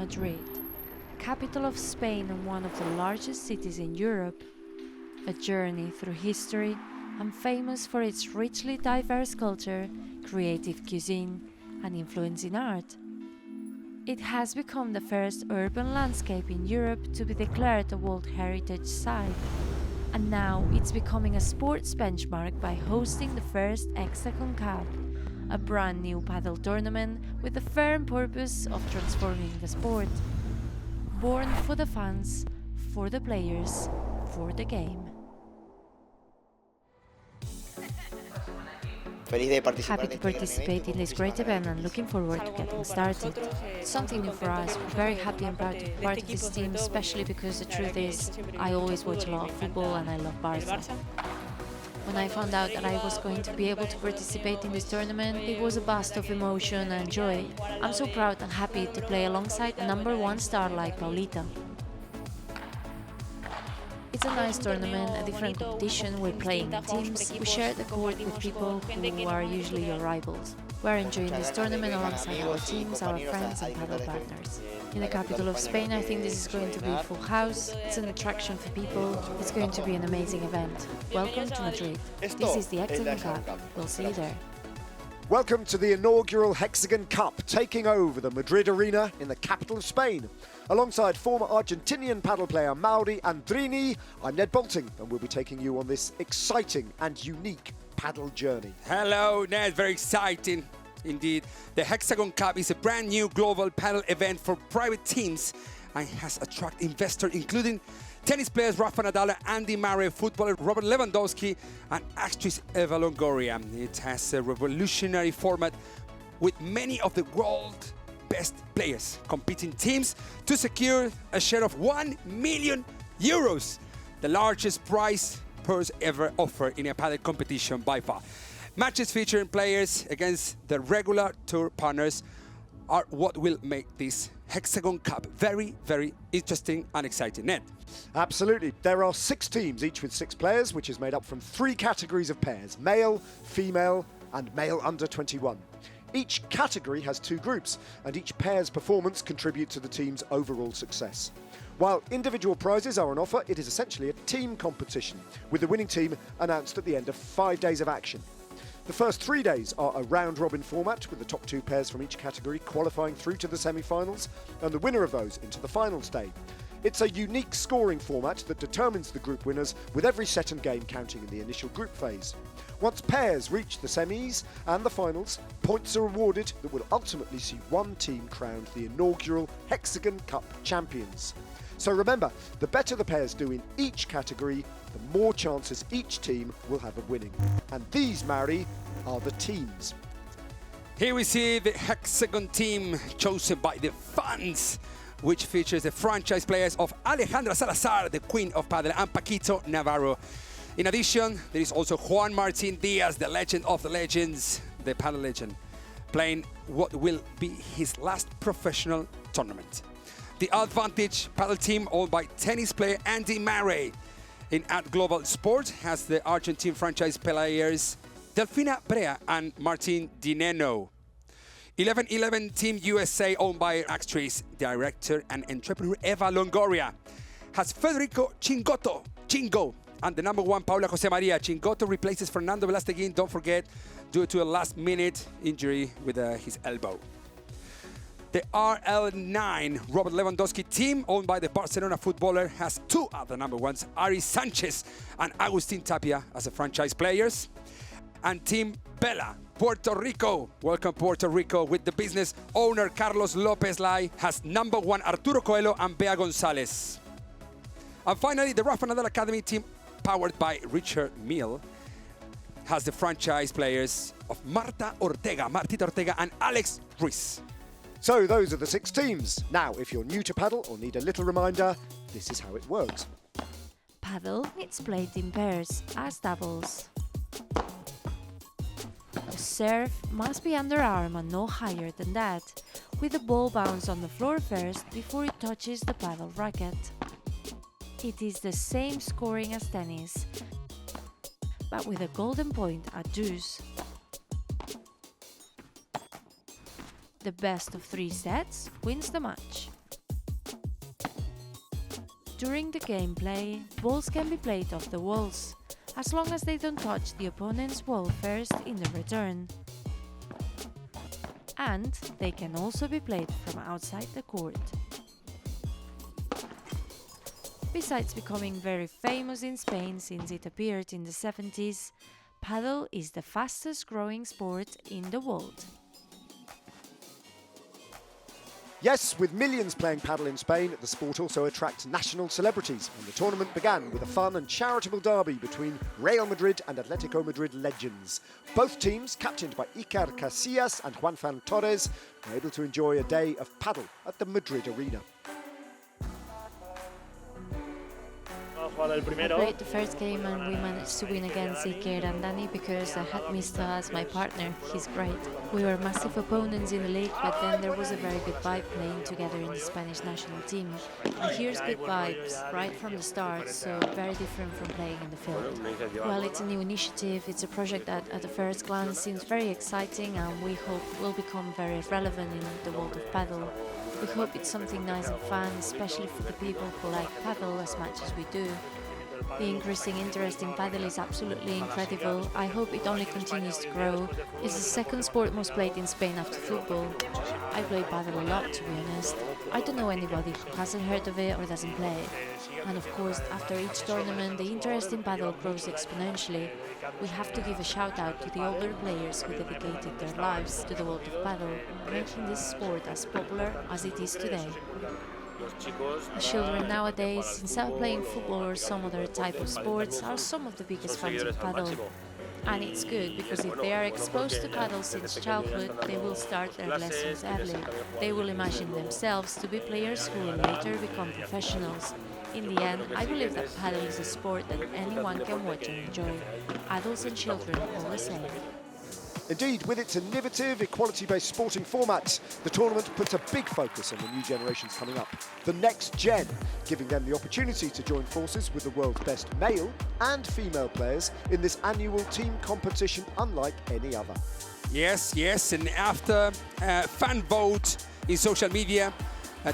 Madrid, capital of Spain and one of the largest cities in Europe, a journey through history and famous for its richly diverse culture, creative cuisine and influencing art. It has become the first urban landscape in Europe to be declared a World Heritage Site, and now it's becoming a sports benchmark by hosting the first Hexagon Cup, a brand new paddle tournament with the firm purpose of transforming the sport. Born for the fans, for the players, for the game. Happy to participate in this great event and looking forward to getting started. It's something new for us. We're very happy and proud to be part of this team, especially because the truth is, I always watch a lot of football and I love Barca. When I found out that I was going to be able to participate in this tournament, it was a burst of emotion and joy. I'm so proud and happy to play alongside a #1 star like Paulita. It's a nice tournament, a different competition, we're playing in teams, we share the court with people who are usually your rivals. We're enjoying this tournament alongside our teams, our friends and paddle partners. In the capital of Spain, I think this is going to be a full house, it's an attraction for people, it's going to be an amazing event. Welcome to Madrid. This is the Hexagon Cup, we'll see you there. Welcome to the inaugural Hexagon Cup, taking over the Madrid Arena in the capital of Spain. Alongside former Argentinian paddle player Mauri Andrini, I'm Ned Bolting, and we'll be taking you on this exciting and unique paddle journey. Hello, Ned. Very exciting indeed. The Hexagon Cup is a brand new global paddle event for private teams and has attracted investors including tennis players Rafa Nadal, Andy Murray, footballer Robert Lewandowski, and actress Eva Longoria. It has a revolutionary format with many of the world's best players competing teams to secure a share of €1 million, the largest prize purse ever offered in a paddle competition by far. Matches featuring players against the regular tour partners are what will make this Hexagon Cup very, very interesting and exciting. Ned? Absolutely. There are 6 teams, each with 6 players, which is made up from 3 categories of pairs: male, female, and male under 21. Each category has 2 groups, and each pair's performance contributes to the team's overall success. While individual prizes are on offer, it is essentially a team competition, with the winning team announced at the end of 5 days of action. The first 3 days are a round-robin format, with the top 2 pairs from each category qualifying through to the semi-finals, and the winner of those into the finals day. It's a unique scoring format that determines the group winners, with every set and game counting in the initial group phase. Once pairs reach the semis and the finals, points are awarded that will ultimately see one team crowned the inaugural Hexagon Cup champions. So remember, the better the pairs do in each category, the more chances each team will have of winning. And these, Mauri, are the teams. Here we see the Hexagon team chosen by the fans, which features the franchise players of Alejandra Salazar, the Queen of Paddle, and Paquito Navarro. In addition, there is also Juan Martín Díaz, the legend of the legends, the paddle legend, playing what will be his last professional tournament. The Advantage paddle team, owned by tennis player Andy Murray, in Ad Global Sport, has the Argentine franchise players Delfina Brea and Martin Dineno. 1111 Team USA, owned by actress, director, and entrepreneur Eva Longoria, has Federico Chingo, and the #1 Paula Jose Maria. Chingoto replaces Fernando Velasteguin, don't forget, due to a last-minute injury with his elbow. The RL9 Robert Lewandowski team, owned by the Barcelona footballer, has 2 other #1s, Ari Sanchez and Agustin Tapia, as the franchise players. And Team Bella, Puerto Rico, welcome Puerto Rico, with the business owner Carlos Lopez Lai, has #1 Arturo Coelho and Bea Gonzalez. And finally, the Rafa Nadal Academy team, powered by Richard Mille, has the franchise players of Martita Ortega, and Alex Ruiz. So those are the 6 teams. Now, if you're new to paddle or need a little reminder, this is how it works. Paddle is played in pairs as doubles. The serve must be underarm and no higher than that, with the ball bounce on the floor first before it touches the paddle racket. It is the same scoring as tennis, but with a golden point at deuce. The best of 3 sets wins the match. During the gameplay, balls can be played off the walls, as long as they don't touch the opponent's wall first in the return. And they can also be played from outside the court. Besides becoming very famous in Spain since it appeared in the 70s, paddle is the fastest growing sport in the world. Yes, with millions playing paddle in Spain, the sport also attracts national celebrities, and the tournament began with a fun and charitable derby between Real Madrid and Atletico Madrid legends. Both teams, captained by Iker Casillas and Juanfran Torres, were able to enjoy a day of paddle at the Madrid Arena. I played the first game and we managed to win against Iker and Dani because I had Mista as my partner. He's great. We were massive opponents in the league, but then there was a very good vibe playing together in the Spanish national team. And here's good vibes right from the start, so very different from playing in the field. Well, it's a new initiative, it's a project that at the first glance seems very exciting and we hope will become very relevant in the world of paddle. We hope it's something nice and fun, especially for the people who like paddle as much as we do. The increasing interest in paddle is absolutely incredible. I hope it only continues to grow. It's the second sport most played in Spain after football. I play paddle a lot, to be honest. I don't know anybody who hasn't heard of it or doesn't play it. And of course, after each tournament, the interest in paddle grows exponentially. We have to give a shout out to the older players who dedicated their lives to the world of paddle, making this sport as popular as it is today. The children nowadays, instead of playing football or some other type of sports, are some of the biggest fans of paddle. And it's good because if they are exposed to paddle since childhood, they will start their lessons early. They will imagine themselves to be players who will later become professionals. In the end, I believe that paddle is a sport that anyone can watch and enjoy. Adults and children all the same. Indeed, with its innovative, equality-based sporting format, the tournament puts a big focus on the new generations coming up, the next gen, giving them the opportunity to join forces with the world's best male and female players in this annual team competition unlike any other. Yes, and after fan vote in social media,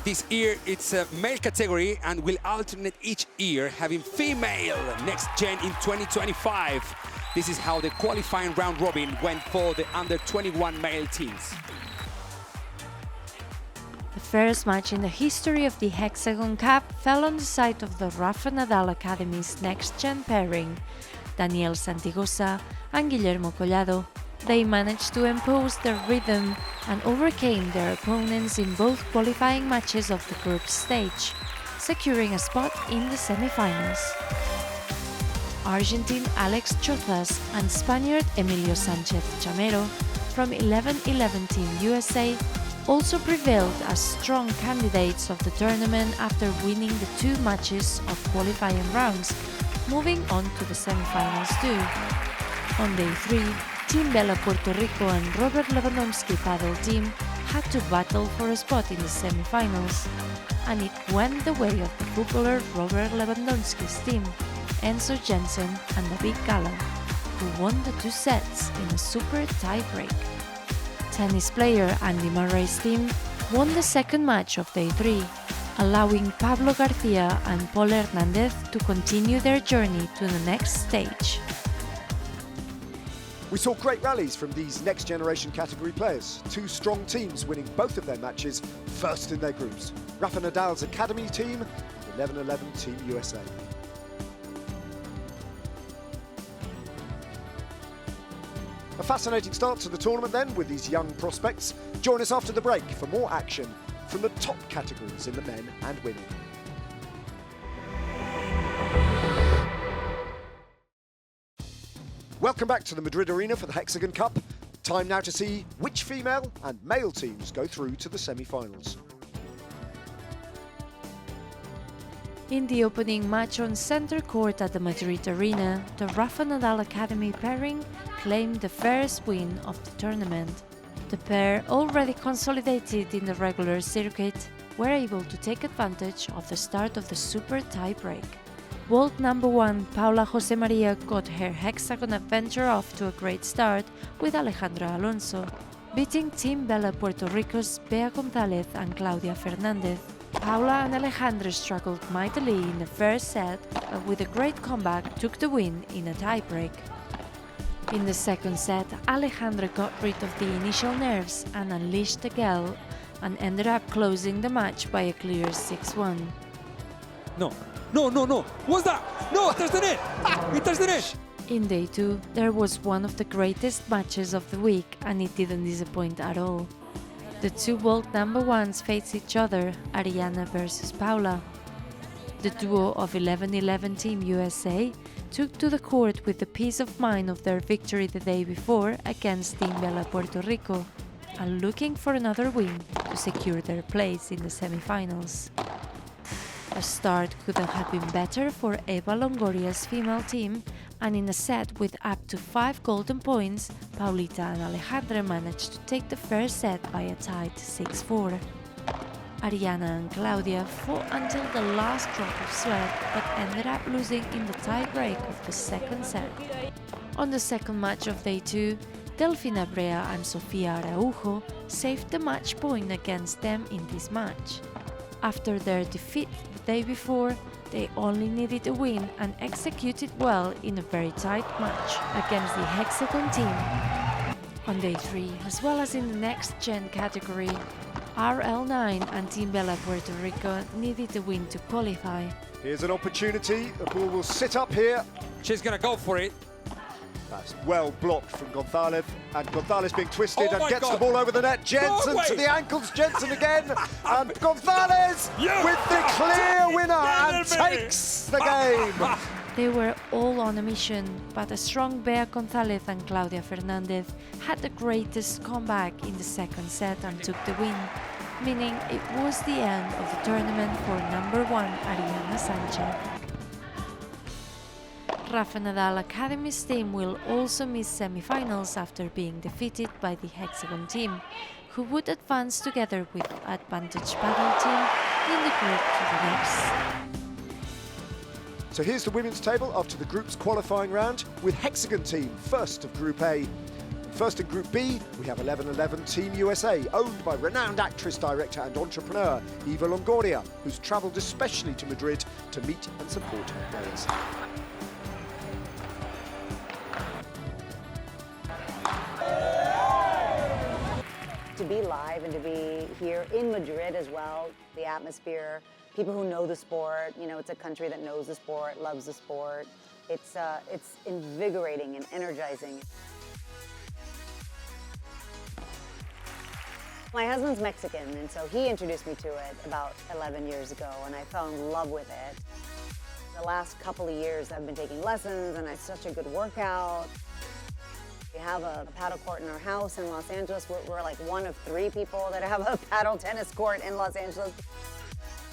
this year it's a male category and will alternate each year, having female next gen in 2025. This is how the qualifying round robin went for the under-21 male teams. The first match in the history of the Hexagon Cup fell on the side of the Rafa Nadal Academy's next-gen pairing, Daniel Santigosa and Guillermo Collado. They managed to impose their rhythm and overcame their opponents in both qualifying matches of the group stage, securing a spot in the semi-finals. Argentine Alex Chozas and Spaniard Emilio Sanchez Chamero from 11-11 Team USA also prevailed as strong candidates of the tournament after winning the two matches of qualifying rounds, moving on to the semi-finals too. On day 3, Team Bella Puerto Rico and Robert Lewandowski paddle team had to battle for a spot in the semi-finals, and it went the way of the footballer Robert Lewandowski's team, Enzo Jensen and David Gala, who won the two sets in a super tie-break. Tennis player Andy Murray's team won the second match of day 3, allowing Pablo Garcia and Paul Hernandez to continue their journey to the next stage. We saw great rallies from these next generation category players, two strong teams winning both of their matches first in their groups. Rafa Nadal's academy team and 11-11 Team USA. A fascinating start to the tournament then with these young prospects. Join us after the break for more action from the top categories in the men and women. Welcome back to the Madrid Arena for the Hexagon Cup. Time now to see which female and male teams go through to the semi-finals. In the opening match on center court at the Madrid Arena, the Rafa Nadal Academy pairing claimed the first win of the tournament. The pair, already consolidated in the regular circuit, were able to take advantage of the start of the super tie-break. World number 1 Paula Jose Maria got her hexagon adventure off to a great start with Alejandra Alonso, beating Team Bella Puerto Rico's Bea González and Claudia Fernández. Paula and Alejandra struggled mightily in the first set, but with a great comeback took the win in a tiebreak. In the second set, Alejandra got rid of the initial nerves and unleashed the gale, and ended up closing the match by a clear 6-1. No, no, no, no. What's that? No, it touched the net. It touched the net. In day 2, there was one of the greatest matches of the week, and it didn't disappoint at all. The two world number ones faced each other, Ariana versus Paula. The duo of 11-11 Team USA took to the court with the peace of mind of their victory the day before against Team Bella Puerto Rico, and looking for another win to secure their place in the semi-finals. The start couldn't have been better for Eva Longoria's female team, and in a set with up to 5 golden points, Paulita and Alejandra managed to take the first set by a tied 6-4. Ariana and Claudia fought until the last drop of sweat, but ended up losing in the tie-break of the second set. On the second match of day 2, Delfina Brea and Sofia Araujo saved the match point against them in this match. After their defeat the day before, they only needed a win and executed well in a very tight match against the Hexagon team. On day 3, as well as in the next gen category, RL9 and Team Bella Puerto Rico needed a win to qualify. Here's an opportunity. The ball will sit up here. She's gonna go for it. That's well blocked from Gonzalez, and Gonzalez being twisted Oh and my gets God. the ball over the net. Jensen No to way. the ankles, Jensen again, and Gonzalez Yeah. with the clear winner and Yeah, baby. takes the game. They were all on a mission, but a strong Bea Gonzalez and Claudia Fernandez had the greatest comeback in the second set and took the win, meaning it was the end of the tournament for number 1 Ariana Sanchez. Rafa Nadal Academy's team will also miss semi-finals after being defeated by the Hexagon team, who would advance together with Advantage Paddle team in the group to the next. So here's the women's table after the group's qualifying round, with Hexagon team first of Group A. First in Group B, we have 11-11 Team USA, owned by renowned actress, director and entrepreneur Eva Longoria, who's travelled especially to Madrid to meet and support her players. To be live and to be here in Madrid as well, the atmosphere, people who know the sport, you know, it's a country that knows the sport, loves the sport. It's invigorating and energizing. My husband's Mexican, and so he introduced me to it about 11 years ago, and I fell in love with it. The last couple of years I've been taking lessons, and it's such a good workout. We have a paddle court in our house in Los Angeles. We're like one of 3 people that have a paddle tennis court in Los Angeles.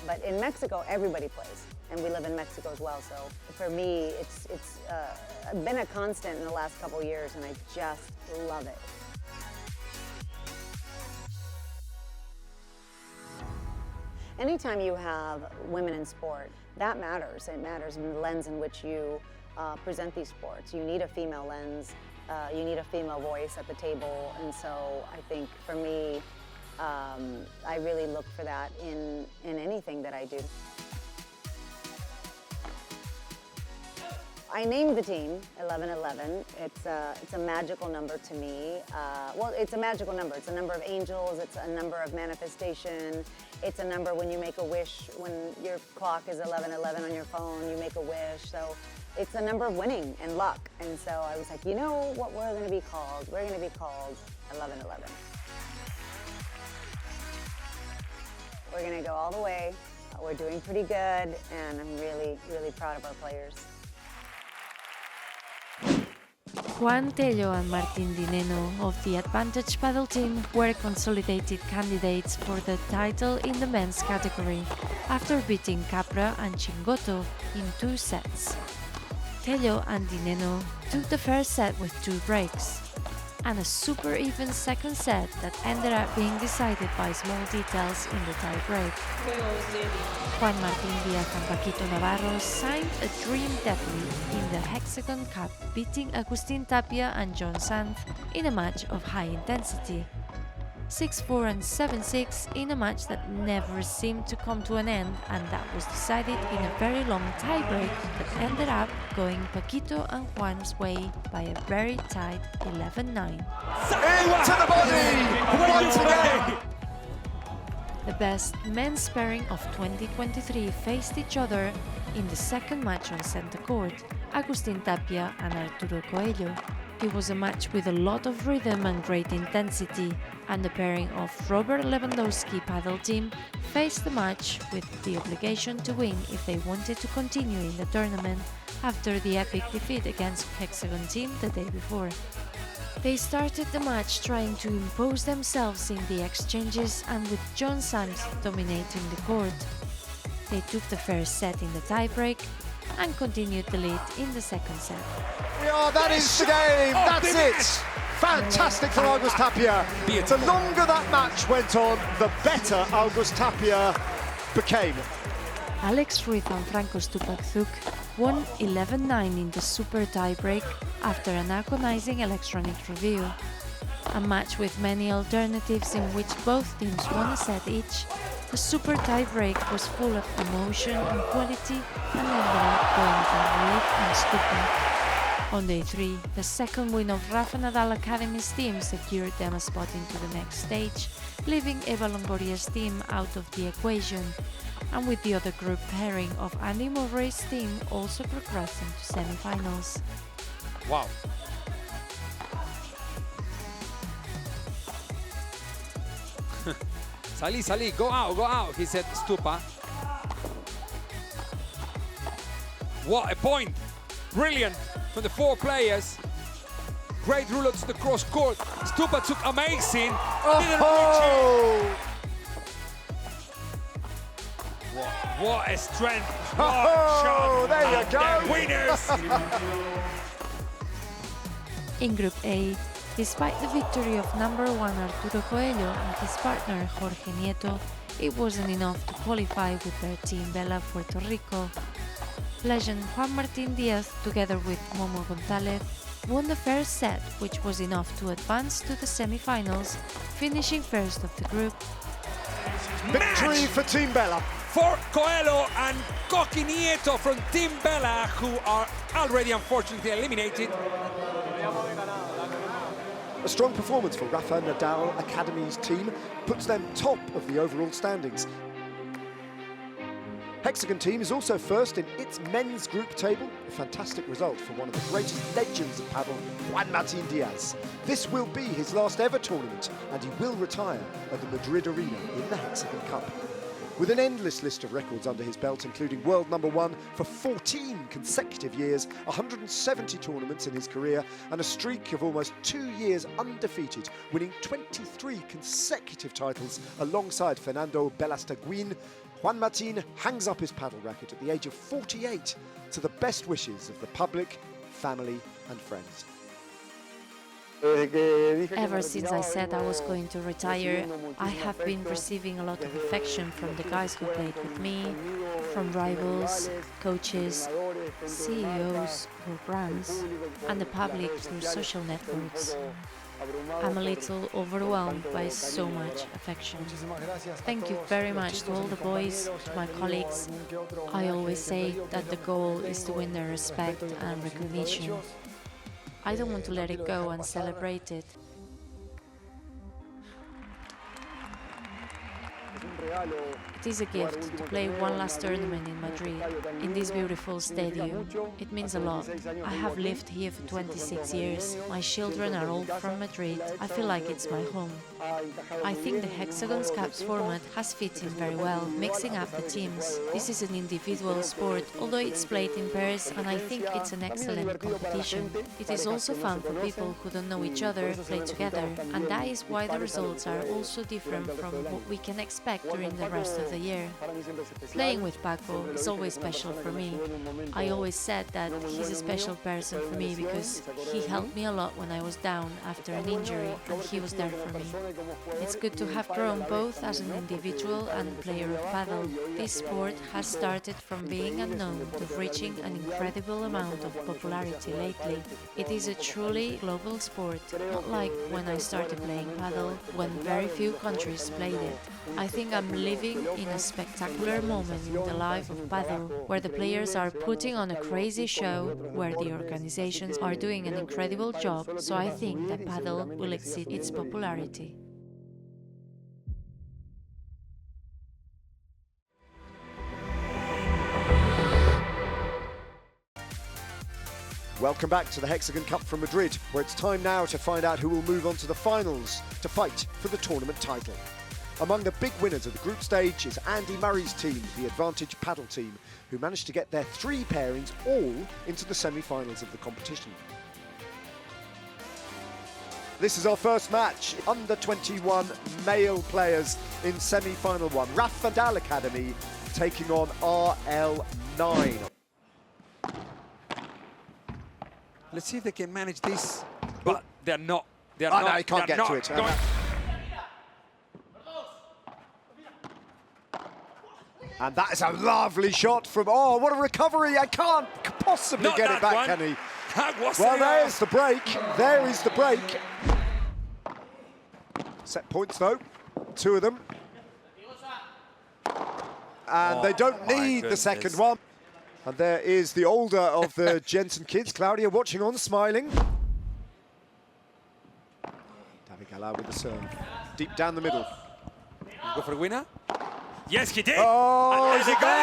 But in Mexico, everybody plays, and we live in Mexico as well. So for me, it's been a constant in the last couple of years, and I just love it. Anytime you have women in sport, that matters. It matters in the lens in which you present these sports. You need a female lens. You need a female voice at the table, and so I think for me, I really look for that in anything that I do. I named the team 11-11. It's a magical number to me. Well, it's a magical number. It's a number of angels. It's a number of manifestation. It's a number when you make a wish. When your clock is 11:11 on your phone, you make a wish. So it's a number of winning and luck. And so I was like, you know what we're going to be called? We're going to be called 11-11. We're going to go all the way. We're doing pretty good, and I'm really, really proud of our players. Juan Tello and Martín Dineno of the Advantage Paddle team were consolidated candidates for the title in the men's category, after beating Capra and Chingoto in 2 sets. Tello and Dineno took the first set with 2 breaks, and a super even second set that ended up being decided by small details in the tie-break. Juan Martín Díaz and Paquito Navarro signed a dream debut in the Hexagon Cup, beating Agustín Tapia and John Sanz in a match of high intensity. 6-4 and 7-6 in a match that never seemed to come to an end, and that was decided in a very long tiebreak that ended up going Paquito and Juan's way by a very tight 11-9. Into the body! Once again! The best men's pairing of 2023 faced each other in the second match on centre court, Agustin Tapia and Arturo Coelho. It was a match with a lot of rhythm and great intensity, and the pairing of Robert Lewandowski paddle team faced the match with the obligation to win if they wanted to continue in the tournament after the epic defeat against Hexagon team the day before. They started the match trying to impose themselves in the exchanges and with John Symes dominating the court. They took the first set in the tiebreak and continued the lead in the second set. Yeah, that is the game. That's it. Fantastic for August Tapia. The longer that match went on, the better August Tapia became. Alex Ruiz and Franco Stupak won 11-9 in the super tiebreak after an agonizing electronic review. A match with many alternatives in which both teams won a set each, the super tiebreak was full of emotion and quality and ended up going to Ruiz and Stupak. On day 3, the second win of Rafa Nadal Academy's team secured them a spot into the next stage, leaving Eva Longoria's team out of the equation, and with the other group pairing of Andy Murray's team also progressing to semi-finals. Wow. Salí, go out, he said Stupa. What a point! Brilliant from the 4 players. Great ruler to the cross court. Stupa took amazing. Didn't reach it. What a strength. What a shot. There you go. The winners. In Group A, despite the victory of number 1 Arturo Coelho and his partner Jorge Nieto, it wasn't enough to qualify with their Team Bella Puerto Rico. Legend Juan Martín Díaz, together with Momo González, won the first set, which was enough to advance to the semi-finals, finishing first of the group. Victory for Team Bella. For Coelho and Coqui Nieto from Team Bella, who are already unfortunately eliminated. A strong performance for Rafa Nadal Academy's team puts them top of the overall standings. Hexagon team is also first in its men's group table, a fantastic result for one of the greatest legends of paddle, Juan Martín Díaz. This will be his last ever tournament, and he will retire at the Madrid Arena in the Hexagon Cup. With an endless list of records under his belt, including world number 1 for 14 consecutive years, 170 tournaments in his career, and a streak of almost 2 years undefeated, winning 23 consecutive titles alongside Fernando Belastaguin, Juan Martín hangs up his paddle racket at the age of 48 to the best wishes of the public, family and friends. Ever since I said I was going to retire, I have been receiving a lot of affection from the guys who played with me, from rivals, coaches, CEOs or brands, and the public through social networks. I'm a little overwhelmed by so much affection. Thank you very much to all the boys, to my colleagues. I always say that the goal is to win their respect and recognition. I don't want to let it go and celebrate it. It is a gift to play one last tournament in Madrid, in this beautiful stadium. It means a lot. I have lived here for 26 years. My children are all from Madrid. I feel like it's my home. I think the Hexagon Cup's format has fit in very well, mixing up the teams. This is an individual sport, although it's played in pairs, and I think it's an excellent competition. It is also fun for people who don't know each other play together, and that is why the results are also different from what we can expect during the rest of of the year. Playing with Paco is always special for me. I always said that he's a special person for me because he helped me a lot when I was down after an injury, and he was there for me. It's good to have grown both as an individual and player of paddle. This sport has started from being unknown to reaching an incredible amount of popularity lately. It is a truly global sport, not like when I started playing paddle, when very few countries played it. I think I'm living in a spectacular moment in the life of paddle, where the players are putting on a crazy show, where the organizations are doing an incredible job, so I think that paddle will exceed its popularity. Welcome back to the Hexagon Cup from Madrid, where it's time now to find out who will move on to the finals to fight for the tournament title. Among the big winners of the group stage is Andy Murray's team, the Advantage Paddle team, who managed to get their 3 pairings all into the semi-finals of the competition. This is our first match, under 21 male players in semi-final 1. Raf Vandal Academy taking on RL9. Let's see if they can manage this, but they're not. They're Oh not. no, he can't get to it. And that is a lovely shot from, oh, what a recovery. I can't possibly Not get that it back, one. can he? That was Well, there's the break. There is the break. Set points, though. 2 of them. And they don't need the second one. And there is the older of the Jensen kids, Claudia, watching on, smiling. David Gala with the serve. Deep down the middle. Go for the winner. Yes, he did. Oh, And is they it got it.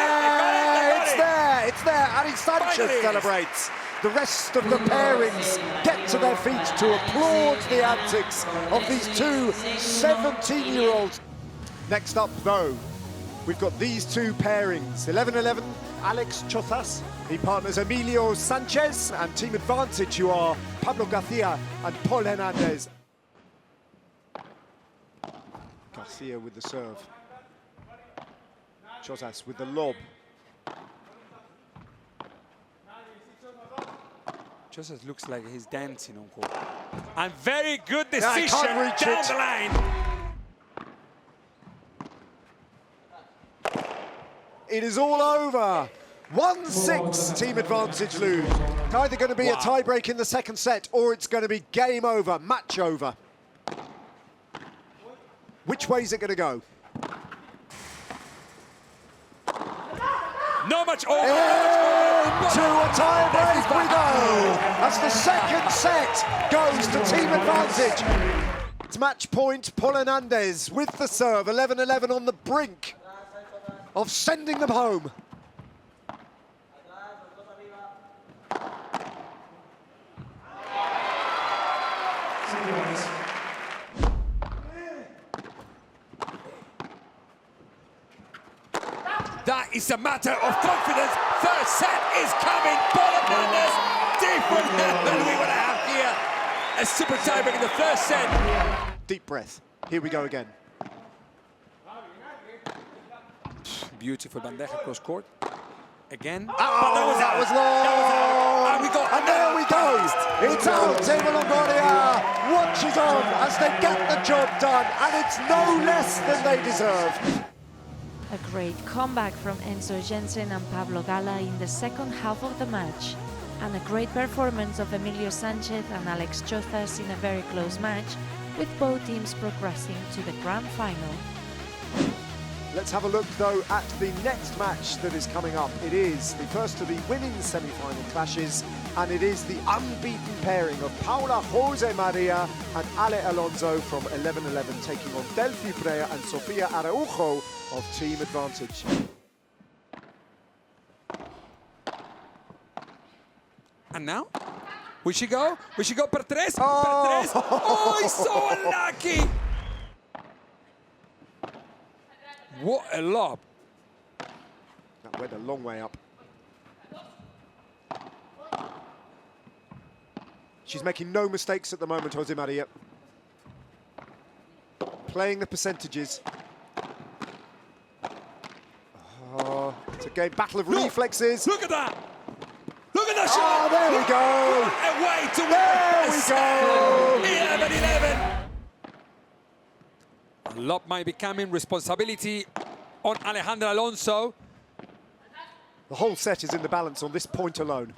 there? It's there. It's there. Ari Sanchez Finally. celebrates. The rest of the pairings get to their feet to applaud the antics of these 2 17-year-olds. Next up, though, we've got these 2 pairings. 11-11, Alex Chozas. He partners Emilio Sanchez, and Team Advantage, who are Pablo Garcia and Paul Hernandez. Garcia with the serve. Chozas with the lob. Joseph looks like he's dancing on court. And very good I decision can't reach down it. the line. It is all over. 1-6, Team Advantage lose. It's either going to be a tie-break in the second set, or it's going to be game over, match over. Which way is it going to go? No much over. Into a tie-break we go, as the second set goes to Team Advantage. It's match point, Paul Hernandez with the serve, 11-11 on the brink of sending them home. That is a matter of confidence. Third set is coming. Paul Hernandez, different than we would have here. A super tiebreak in the first set. Deep breath. Here we go again. Beautiful bandeja cross court. Again. Oh, that was long. And we got. And there we go. It's out. Team Longoria watches on as they get the job done, and it's no less than they deserve. A great comeback from Enzo Jensen and Pablo Gala in the second half of the match, and a great performance of Emilio Sanchez and Alex Chozas in a very close match, with both teams progressing to the grand final. Let's have a look, though, at the next match that is coming up. It is the first of the women's semi-final clashes, and it is the unbeaten pairing of Paula Jose Maria and Ale Alonso from 11-11, taking on Delphi Prea and Sofia Araujo of Team Advantage. And now? We should go? We should go per tres? Oh. Per tres? Oh, he's so unlucky! What a lob. That went a long way up. She's making no mistakes at the moment, Jose Maria. Playing the percentages. It's a game battle of Look, reflexes. Look at that! Look at that Oh, shot! there we go. What a way to win! There we go. 11-11. A lot might be coming. Responsibility on Alejandra Alonso. The whole set is in the balance on this point alone.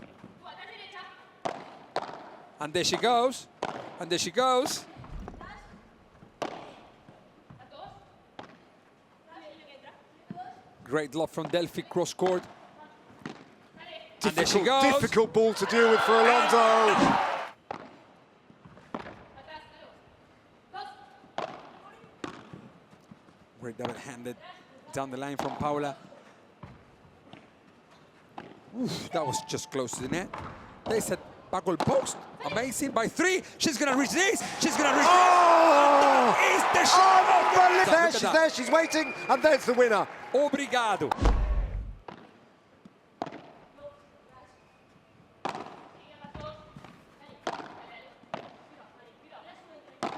And there she goes. And there she goes. Great love from Delphi, cross court. And there she goes. Difficult ball to deal with for Alonso. Great double-handed down the line from Paula. Oof, that was just close to the net. They said back goal post. Amazing by 3. She's gonna reach this. She's gonna reach Oh! this. That is the shot. Unbelievable. There she's there. She's waiting, and there's the winner. Obrigado.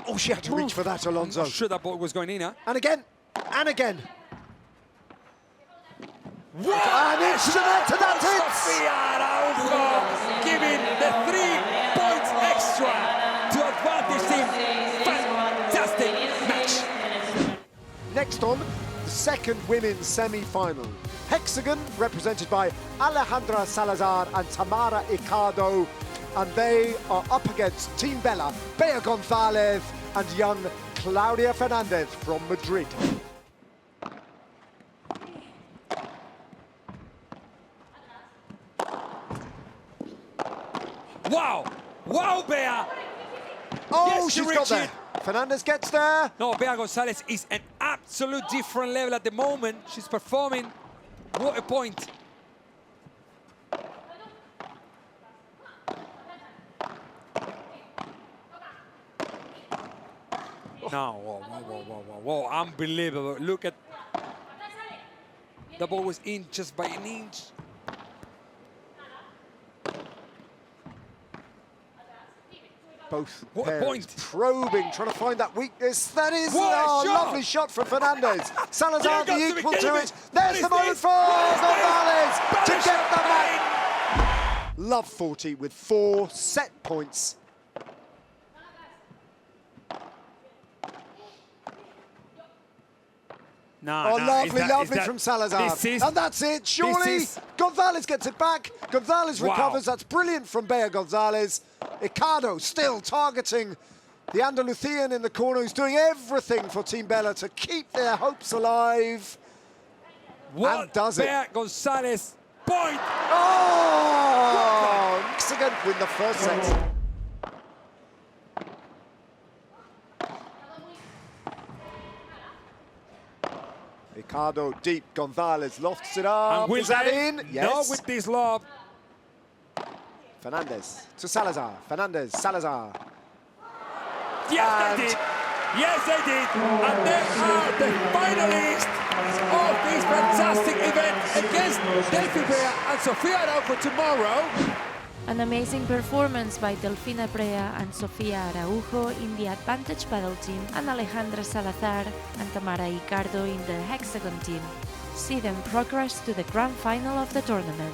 Oh, she had to reach for that, Alonso. I'm sure that ball was going in, huh? And again, and again. What? And it's to that hits. Sofia Araujo giving the 3 points extra to advantage team. Fantastic match. Next on, the second women's semi-final. Hexagon, represented by Alejandra Salazar and Tamara Icado, and they are up against Team Bella, Bea Gonzalez and young Claudia Fernandez from Madrid. Wow! Wow, Bea! Oh, Yes, she's to got reach there. it. Fernandez gets there. No, Bea Gonzalez is an absolute different level at the moment. She's performing. What a point. No, whoa, unbelievable. Look at, the ball was in just by an inch. Both What a pairs point. probing, trying to find that weakness. That is What a shot. lovely shot from Fernandez. Salazar You got the to be equal kidding to me. it. There's the What is moment this? for What is Gonzalez this? to Spanish get the champagne. back. Love 40 with 4 set points. No, Oh, lovely from Salazar. This is, And that's it, surely. is- Gonzalez gets it back. Gonzalez Wow. recovers. That's brilliant from Bea Gonzalez. Icado still targeting the Andalusian in the corner, who's doing everything for Team Bella to keep their hopes alive. what and does it. Bea Gonzalez point. Oh! Hexagon win the first set. Ricardo deep, Gonzalez lofts it up. And will Is that they? in? No, Yes. with this lob. Fernandez to Salazar. Fernandez, Salazar. Yes, And- they did. Yes, they did. And they are the finalists of this fantastic event against Delphi Brea and Sofia Araujo tomorrow. An amazing performance by Delfina Brea and Sofia Araujo in the Advantage Paddle team and Alejandra Salazar and Tamara Icardo in the Hexagon team. See them progress to the grand final of the tournament.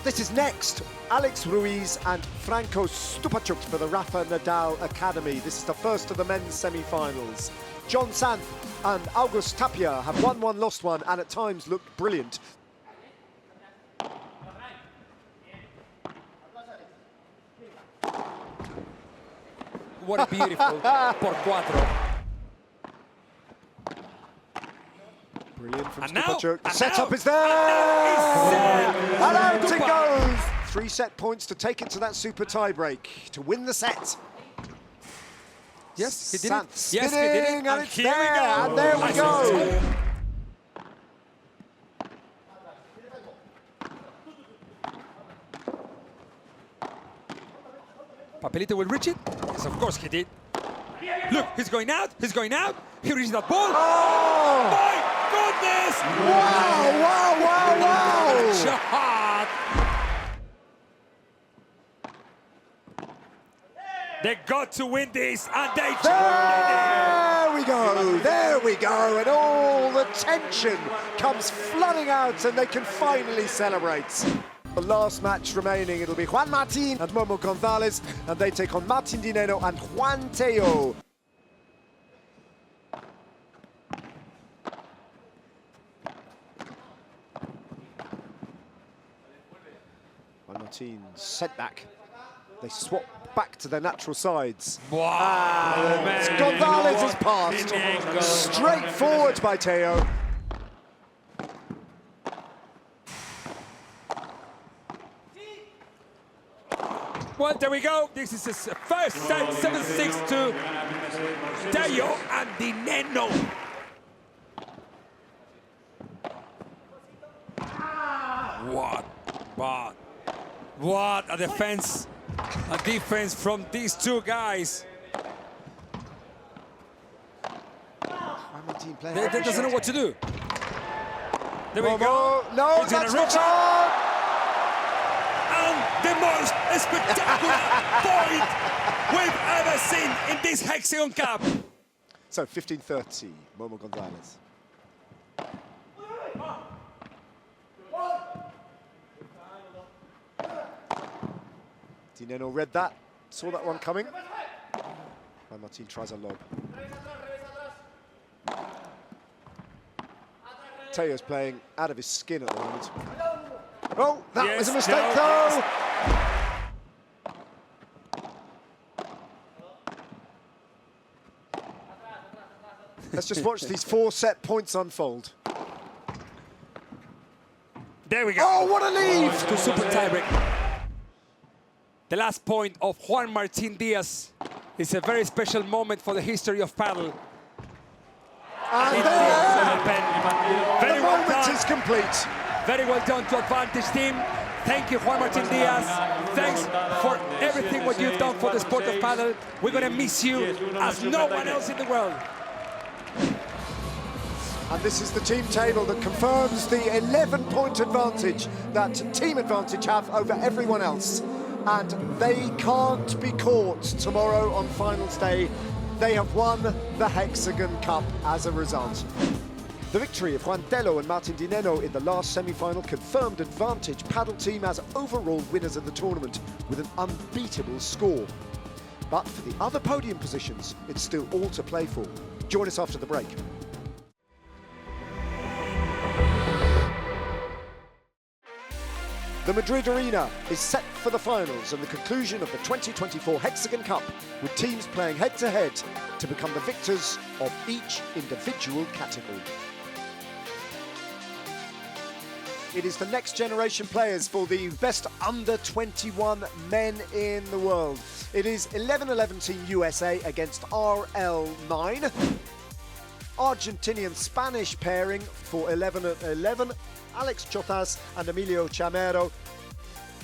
This is next. Alex Ruiz and Franco Stupachuk for the Rafa Nadal Academy. This is the first of the men's semi-finals. John Santh and August Tapia have won one, lost one, and at times looked brilliant. What a beautiful por cuatro. Brilliant from And now- Stupachuk. The and setup now- is there! And out it goes! 3 set points to take it to that super tie-break, to win the set. Yes, he did Santh it. Yes, he did it. spinning, and it's here we there, go. and there we Nice go. and slow. Papelito will reach it. Yes, of course he did. Look, he's going out. He's going out. He reached that ball. Oh! My goodness! Wow, wow, wow, wow! Shot! They got to win this, and they There we go, and all the tension comes flooding out, and they can finally celebrate. The last match remaining, it'll be Juan Martin and Momo Gonzalez, and they take on Martin Dineno and Juan Teo. Juan Martin sent back. They swap back to their natural sides. Wow, and Gonzalez has passed. Straight forward by Teo. Well, there we go. This is his first set, 7-6 to Teo and Dineno. What a defense, a defense from these two guys. They doesn't know what to do. There we go. No, that's not on. And the most spectacular point we've ever seen in this Hexagon Cup. So 15-30, Momo Gonzalez. Dineno read that, saw that one coming. Juan Martin tries a lob. Teo's playing out of his skin at the moment. Oh, that was a mistake though! Let's just watch these 4 set points unfold. There we go. Oh, what a lead! To super tiebreak. The last point of Juan Martin Diaz is a very special moment for the history of paddle. And It there, Very the well moment done. is complete. Very well done to Advantage team. Thank you, Juan Martin Diaz. Thanks for everything what you've done for the sport of paddle. We're going to miss you as no one else in the world. And this is the team table that confirms the 11-point advantage that Team Advantage have over everyone else. And they can't be caught tomorrow on finals day. They have won the Hexagon Cup as a result. The victory of Juan Telo and Martin Dineno in the last semi-final confirmed Advantage paddle team as overall winners of the tournament with an unbeatable score. But for the other podium positions, it's still all to play for. Join us after the break. The Madrid Arena is set for the finals and the conclusion of the 2024 Hexagon Cup, with teams playing head-to-head to become the victors of each individual category. It is the next generation players for the best under-21 men in the world. It is 11-11 Team USA against RL9. Argentinian-Spanish pairing for 11-11. Alex Chotas and Emilio Chamero,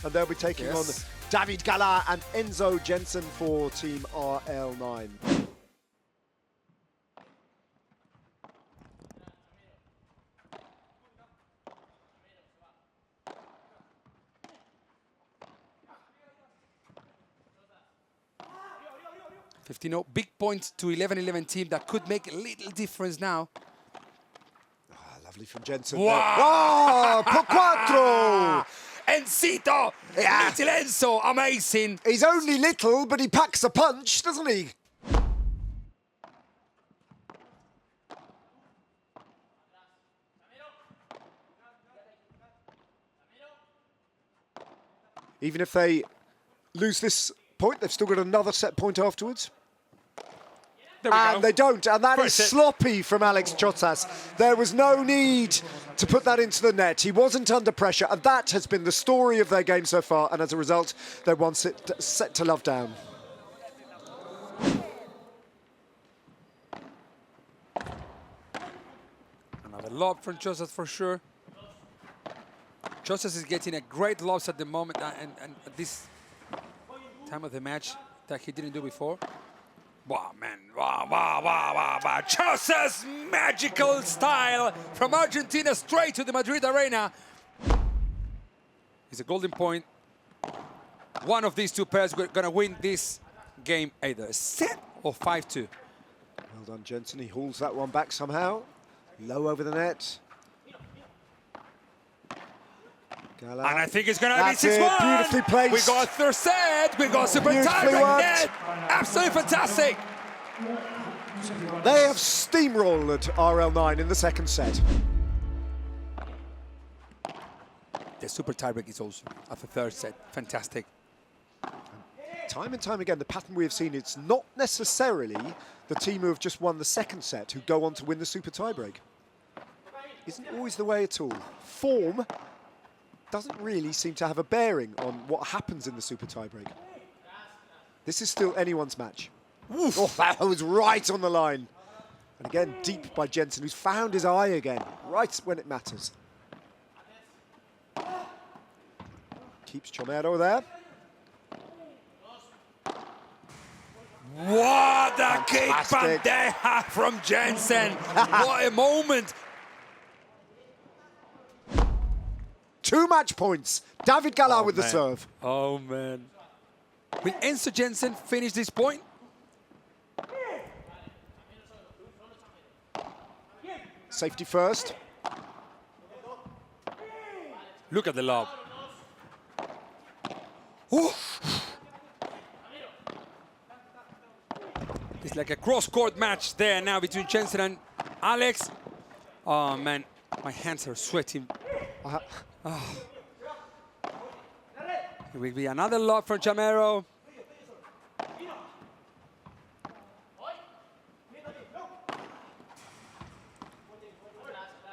and they'll be taking on David Gala and Enzo Jensen for Team RL9. Big points to 11-11 team that could make a little difference now. Lovely from Jensen. Wow! Oh, por cuatro! Encito! Yeah. Little Enzo, amazing! He's only little, but he packs a punch, doesn't he? Even if they lose this point, they've still got another set point afterwards. And they don't, and that is sloppy from Alex Chotas. There was no need to put that into the net. He wasn't under pressure, and that has been the story of their game so far, and as a result, they're one set to love down. Another lob from Chotas for sure. Chotas is getting a great lobs at the moment, and at this time of the match that he didn't do before. Wow, man. Wow. Chotas' magical style from Argentina straight to the Madrid Arena. It's a golden point. One of these two pairs going to win this game either set or 5-2. Well done, Jensen. He hauls that one back somehow. Low over the net. And I think it's going to be That's it, 6-1. beautifully placed. We got third set. We got super Beautifully tiebreak worked. net. Absolutely fantastic. They have steamrolled RL9 in the second set. The super tiebreak is also at the third set. Fantastic. Time and time again, the pattern we have seen, it's not necessarily the team who have just won the second set who go on to win the super tiebreak. Isn't always the way at all. Form doesn't really seem to have a bearing on what happens in the super tiebreak. This is still anyone's match. Oof. Oh, that was right on the line. And again, deep by Jensen, who's found his eye again, right when it matters. Keeps Chomero there. What a kick Fantastic. bandeja from Jensen. What a moment. 2 match points. David Gallard with the man. serve. Oh, man. Will Enzo Jensen finish this point? Safety first. Look at the lob. Ooh. It's like a cross-court match there now between Jensen and Alex. Oh, man. My hands are sweating. Oh. It will be another lob from Chomero.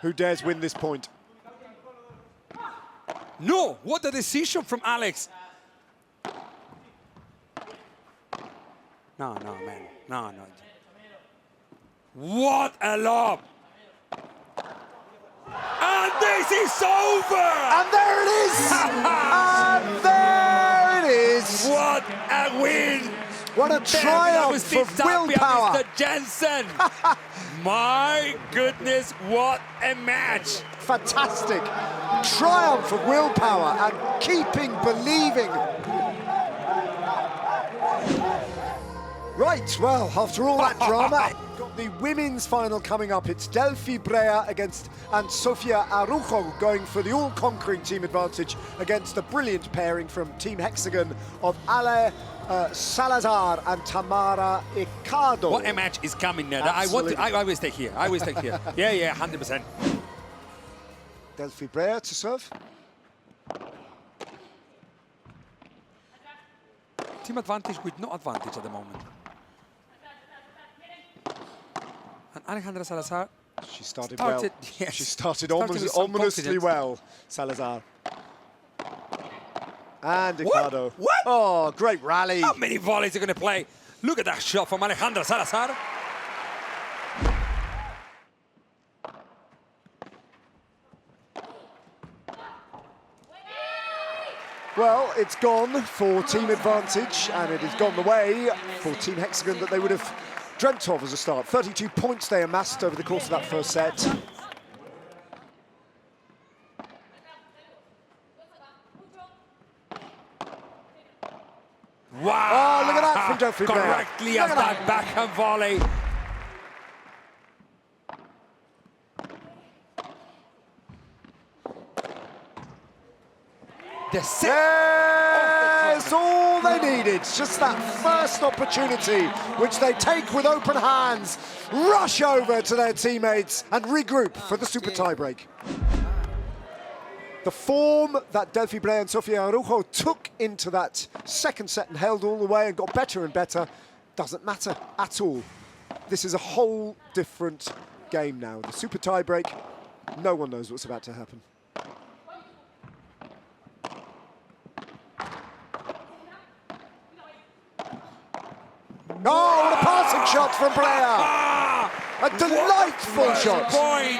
Who dares win this point? No, what a decision from Alex. No, man. No. What a lob. And this is over. And there it is! And there it is! What a win. What a triumph Agustin of Tapia, willpower! Mr. Jensen. My goodness, what a match. Fantastic. Triumph of willpower and keeping believing. Right, well, after all that drama, got the women's final coming up. It's Delphi Brea against and Sofia Arujo going for the all-conquering team advantage against the brilliant pairing from Team Hexagon of Ale Salazar and Tamara Icado. What a match is coming now. I will stay here. I will stay here. Yeah, 100%. Delphi Brea to serve. Team advantage with no advantage at the moment. And Alejandra Salazar She started well. Yes. She started Started with some ominously confidence. well, Salazar. And What? Icado. What? Oh, great rally. How many volleys are going to play? Look at that shot from Alejandra Salazar. Well, it's gone for team advantage, and it has gone the way for Team Hexagon that they would have dreamt of as a start. 32 points they amassed over the course of that first set. Wow! Oh, look at that from Delphi Brea. Correctly Look as at that backhand volley. The set. Yes, all they needed, just that first opportunity, which they take with open hands, rush over to their teammates and regroup for the super tiebreak. The form that Delphi Brea and Sofia Arujo took into that second set and held all the way and got better and better doesn't matter at all. This is a whole different game now. The super tiebreak, no one knows what's about to happen. Oh, what a passing shot from Brea! A delightful shot. Point.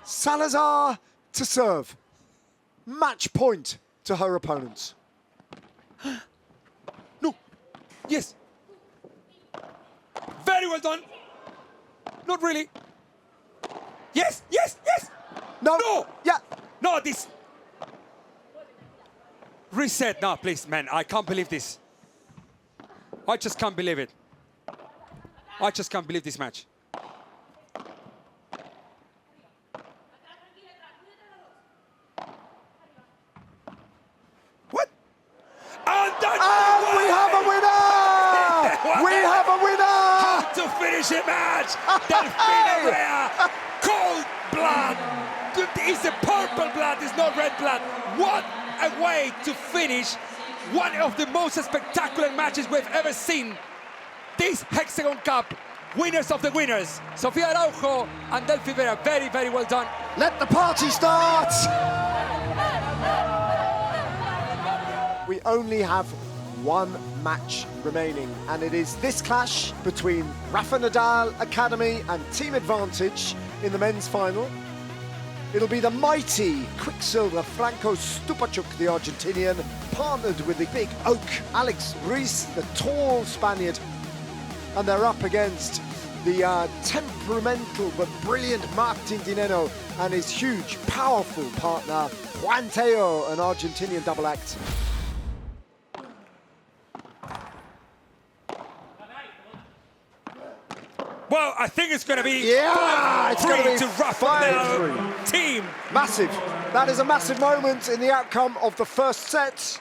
Salazar to serve. Match point to her opponents. No. Yes. Very well done. Not really. Yes. No. No. Yeah. No, this. Reset now, please, man. I can't believe this. I just can't believe it. I just can't believe this match. What? And we have a winner! We have a winner! How to finish a match! Delfino Rea, cold blood. It's a purple blood, it's not red blood. What a way to finish one of the most spectacular matches we've ever seen. This Hexagon Cup, winners of the winners. Sofia Araujo and Delphi Vera, very, very well done. Let the party start! We only have one match remaining, and it is this clash between Rafa Nadal Academy and Team Advantage in the men's final. It'll be the mighty Quicksilver Franco Stupacuk, the Argentinian, partnered with the big oak Alex Ruiz, the tall Spaniard. And they're up against the temperamental but brilliant Martin Dineno and his huge, powerful partner, Juan Teo, an Argentinian double act. Well, I think it's going to be it's going to be to Rafa 5-3. team. Massive. That is a massive moment in the outcome of the first set.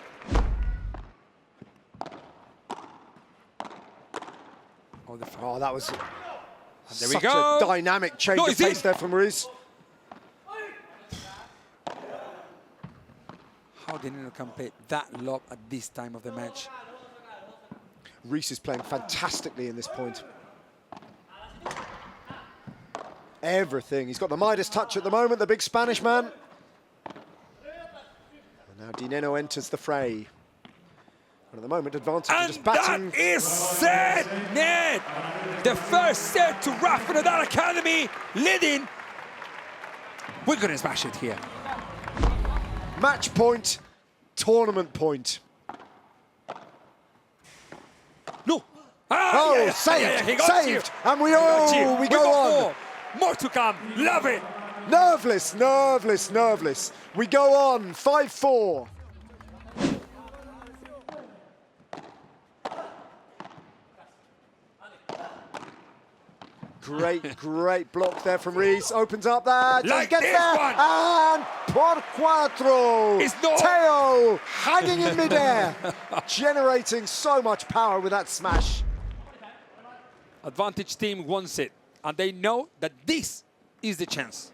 Oh, that was There we such go. a dynamic change of pace there from Ruiz. How did Nino can play that lob at this time of the match? Ruiz is playing fantastically in this point. Everything. He's got the Midas touch at the moment, the big Spanish man. And now Dineno enters the fray. And at the moment, Advantage And just batting. that is set, Ned. The first set to Rafa Nadal Academy, leading. We're going to smash it here. Match point, tournament point. No. Saved, got saved. you. And we He got you. we go on. More. More to come. Love it. Nerveless, nerveless, nerveless. We go on, 5-4. Great block there from Ruiz. Opens up there, just Like gets this there, one. and por cuatro. It's not- Teo hanging in midair, generating so much power with that smash. Advantage team wants it, and they know that this is the chance.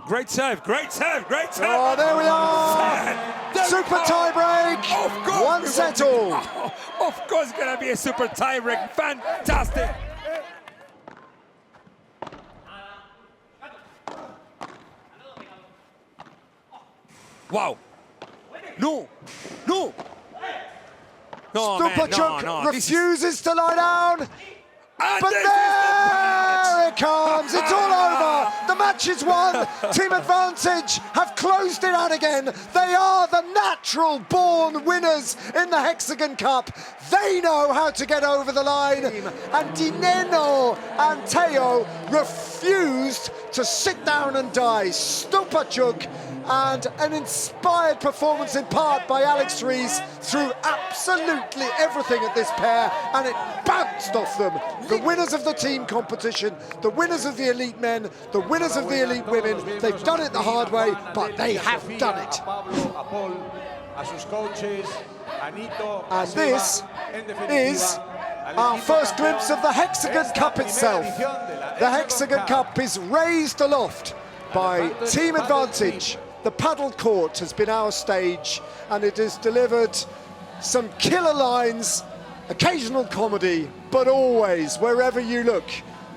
Great serve, great serve, great serve. Oh, there we are. Super tie break. Of course. One set all. Of course, it's gonna be a super tie break. Fantastic. Wow. No. No. No, man, Stupacuk no. refuses to lie down. And But this there is it comes, it's all over. The match is won. Team Advantage have closed it out again. They are the natural born winners in the Hexagon Cup. They know how to get over the line. And Dineno and Teo refused to sit down and die. Stupacuk, and an inspired performance in part by Alex Ruiz, threw absolutely everything at this pair, and it bounced off them. The winners of the team competition, the winners of the elite men, the winners of the elite women, they've done it the hard way, but they have done it. And this is our first glimpse of the Hexagon Cup itself. The Hexagon Cup is raised aloft by Team Advantage. The paddle court has been our stage, and it has delivered some killer lines, occasional comedy, but always, wherever you look,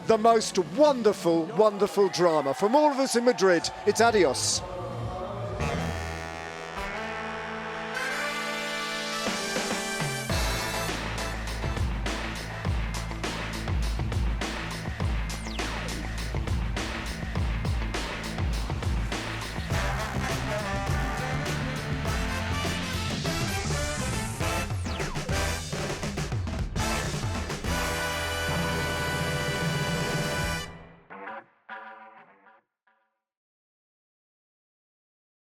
the most wonderful, wonderful drama. From all of us in Madrid, it's adios.